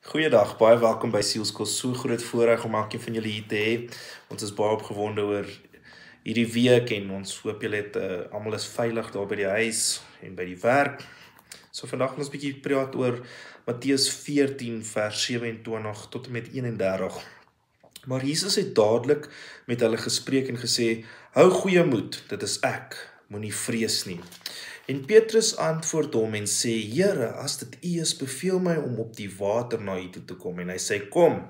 Goeiedag, baie welkom by Sielskos. So groot voorreg om elkeen van julle hier te hê. Ons is baie opgewonde oor hierdie week en ons hoop julle het almal is veilig daar by die huis en by die werk. So vandag gaan ons 'n bietjie praat oor Matteus 14 vers 27 tot en met 31. Maar Jesus het dadelik met hulle gespreek en gesê: "Hou goeie moed, dit is ek, moenie vrees nie." En Petrus antwoord hom en sê: "Here, as dit U is, beveel my om op die water na U toe te kom." En hy sê: "Kom."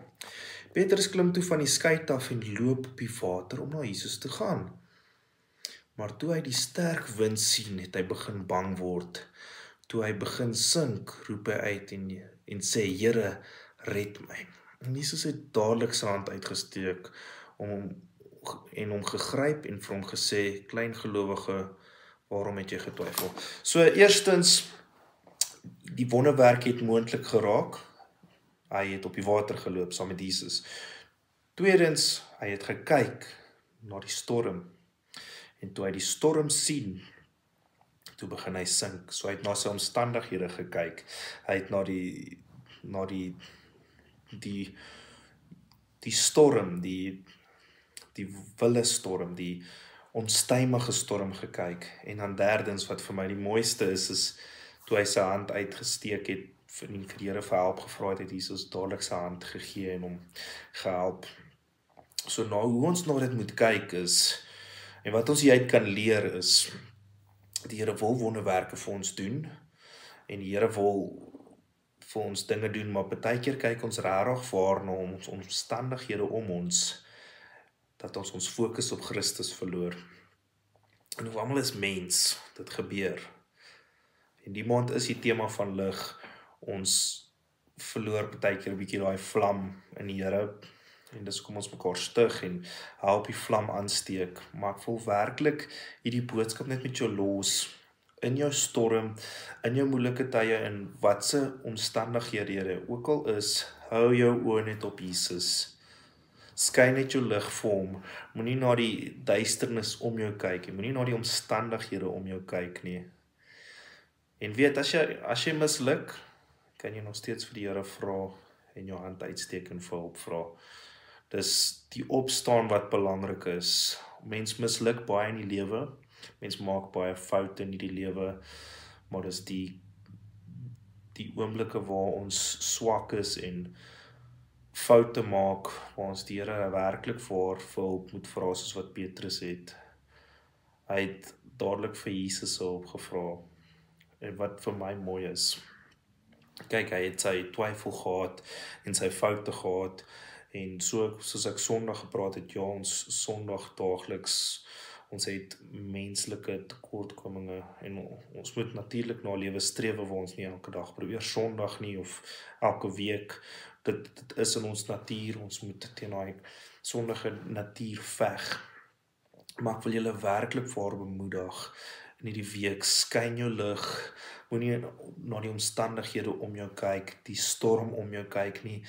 Petrus klim toe van die skei af en loop op die water om na Jesus te gaan. Maar toe hy die sterk wind sien, het hy begin bang word. Toe hy begin sink, roep hy uit en sê: "Here, red my." En Jesus het dadelik sy hand uitgesteek om hom gegryp en vir hom gesê: "Klein gelowige, waarom het jy getwyfel?" So eerstens, die wonderwerk het moontlik geraak. Hy het op die water geloop saam met Jesus. Tweedens, hy het gekyk na die storm. En toe hy die storm sien, toe begin hy sink. So hy het na sy omstandighede gekyk. Hy het na die storm, die wille storm, die onstuimige storm gekyk. En dan derdens, wat vir my die mooiste is toe hy sy hand uitgesteek het vir die Here vir hulp gevra het Jesus dadelik sy hand gegee en hom gehelp. So hoe ons na dit moet kyk is, en wat ons hieruit kan leer is, die Here wil wonderwerke vir ons doen, en die Here wil vir ons dinge doen, maar partykeer kyk ons regtig vaar na ons omstandighede om ons, dat ons fokus op Christus verloor. En hoe almal is mens, dit gebeur. En die maand is die tema van lig, ons verloor partykeer 'n bietjie daai vlam in die Here, en dis kom ons mekaar stig en help die vlam aansteek, maar ek wil werklik hierdie boodskap net met jou los, in jou storm, in jou moeilike tye, in watse omstandighede jy ook al is, hou jou oë net op Jesus. Skyn net jou lig vir hom, moenie na die duisternis om jou kyk, moenie na die omstandighede om jou kyk nie. En weet, as jy misluk, kan jy nog steeds vir die Here vra en jou hand uitsteek en vir hulp vra. Dis die opstaan wat belangrik is. Mens misluk baie in die lewe, mens maak baie foute in die lewe, maar dis die oomblikke waar ons swak is en foute maak, waar ons die Here werklik vir hulp moet vra, soos wat Petrus het. Hy het dadelik vir Jesus hulp gevra, en wat vir my mooi is, kyk, hy het sy twyfel gehad, en sy foute gehad, en soos ek Sondag gepraat het, ja, ons Sondag daagliks, ons het menslike tekortkominge, en ons moet natuurlik na lewe strewe, waar ons nie elke dag probeer Sondag nie, of elke week. Dit is in ons natuur, ons moet teen daai sondige natuur veg. Maar ek wil julle werklik vir bemoedig, in hierdie week, skyn jou lig, moenie na die omstandighede om jou kyk, die storm om jou kyk nie,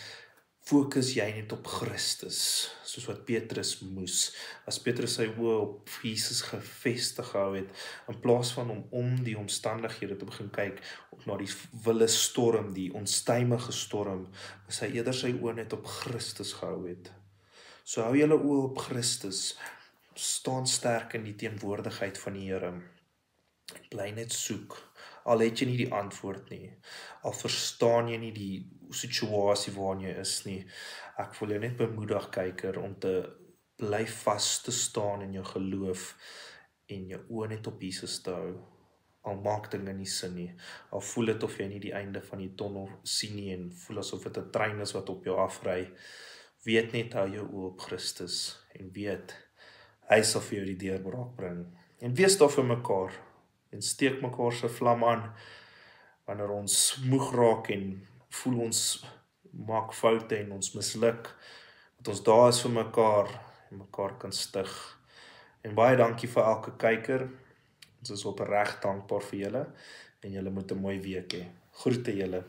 fokus jy net op Christus, soos wat Petrus moes. As Petrus sy oë op Jesus gefestig gehou het, in plaas van om die omstandighede te begin kyk, na die wille storm, die onstuimige storm, is hy eerder sy oë net op Christus gehou het. So hou julle oë op Christus, staan sterk in die teenwoordigheid van die Here, bly net soek, al het jy nie die antwoord nie, al verstaan jy nie die situasie waarin jy is nie, ek wil jou net bemoedig, kyker, om te bly vas te staan in jou geloof, en jou oë net op Jesus te hou, al maak dinge nie sin nie, al voel dit of jy nie die einde van die tonnel sien nie, en voel asof dit 'n trein is wat op jou afry, weet net, hou jou oë op Christus, en weet, hy sal vir jou die deurbraak bring, en wees daar vir mekaar, en steek mekaar se vlam aan, wanneer ons moeg raak, en voel ons maak foute, en ons misluk, dat ons daar is vir mekaar, en mekaar kan stig, en baie dankie vir elke kyker, ons is opreg dankbaar vir julle, en julle moet 'n mooi week hê. Groete julle.